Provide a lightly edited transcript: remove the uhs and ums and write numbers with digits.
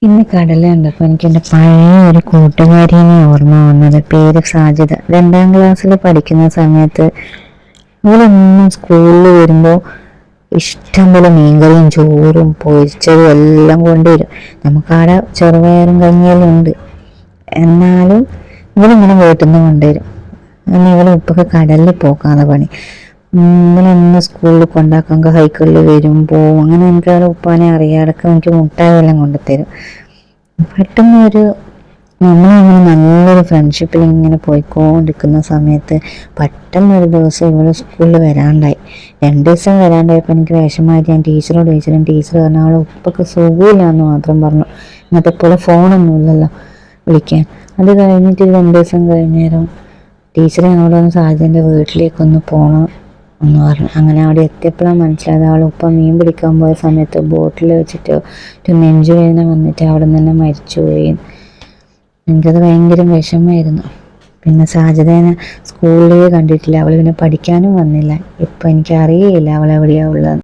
ഇന്ന് കടല കണ്ടപ്പോൾ എനിക്ക് എൻ്റെ പഴയ ഒരു കൂട്ടുകാരിയെ ഓർമ്മ വന്നത്. പേര് സാജിദ. 2ാം ക്ലാസ്സിൽ പഠിക്കുന്ന സമയത്ത് ഇവളൊന്നും സ്കൂളിൽ വരുമ്പോൾ ഇഷ്ടം പോലെ മീൻകറിയും ചോറും പൊരിച്ചതും എല്ലാം കൊണ്ടുവരും. നമുക്കവിടെ ചെറുപയറും കഞ്ഞിയെല്ലാം ഉണ്ട്, എന്നാലും ഇവളിങ്ങനെ വീട്ടിൽ നിന്ന് കൊണ്ടുവരും. അങ്ങനെ ഇവളെ ഉപ്പൊക്കെ കടലിൽ പോക്കാണ് പണി. ഇവളൊന്ന് സ്കൂളിൽ കൊണ്ടാക്കാൻ സൈക്കിളിൽ വരും പോവും. അങ്ങനെ എനിക്ക് അവിടെ ഉപ്പാനെ അറിയാതൊക്കെ എനിക്ക് മുട്ടായെല്ലാം കൊണ്ടുതരും. പെട്ടെന്നൊരു നമ്മളങ്ങനെ നല്ലൊരു ഫ്രണ്ട്ഷിപ്പിൽ ഇങ്ങനെ പോയിക്കൊണ്ടിരിക്കുന്ന സമയത്ത് പെട്ടെന്നൊരു ദിവസം ഇവള് സ്കൂളിൽ വരാണ്ടായി. 2 ദിവസം വരാണ്ടായപ്പോൾ എനിക്ക് വിഷമമായിട്ട് ഞാൻ ടീച്ചറോട് ചോദിച്ചിട്ടും ടീച്ചർ പറഞ്ഞു അവളെ ഉപ്പൊക്കെ സുഖമില്ല എന്ന് മാത്രം പറഞ്ഞു. ഇന്നത്തെ പോലെ ഫോണൊന്നുമില്ലല്ലോ വിളിക്കാൻ. അത് കഴിഞ്ഞിട്ട് 2 ദിവസം കഴിഞ്ഞേരം ടീച്ചറെ ഞങ്ങളോട് ഒന്ന് സാജിൻ്റെ വീട്ടിലേക്കൊന്ന് പോകണം എന്ന് പറഞ്ഞു. അങ്ങനെ അവിടെ എത്തിയപ്പോഴാണ് മനസ്സിലായത് അവൾ ഉപ്പ മീൻ പിടിക്കാൻ പോയ സമയത്ത് ബോട്ടിൽ വെച്ചിട്ട് ഒരു നെഞ്ചുവേദന വന്നിട്ട് അവിടെ നിന്ന് തന്നെ മരിച്ചുപോയി. എനിക്കത് ഭയങ്കര വിഷമമായിരുന്നു. പിന്നെ സാജിദേനെ സ്കൂളിലേ കണ്ടിട്ടില്ല. അവൾ പിന്നെ പഠിക്കാനും വന്നില്ല. ഇപ്പം എനിക്കറിയില്ല അവൾ എവിടെയാണ് ഉള്ളത്.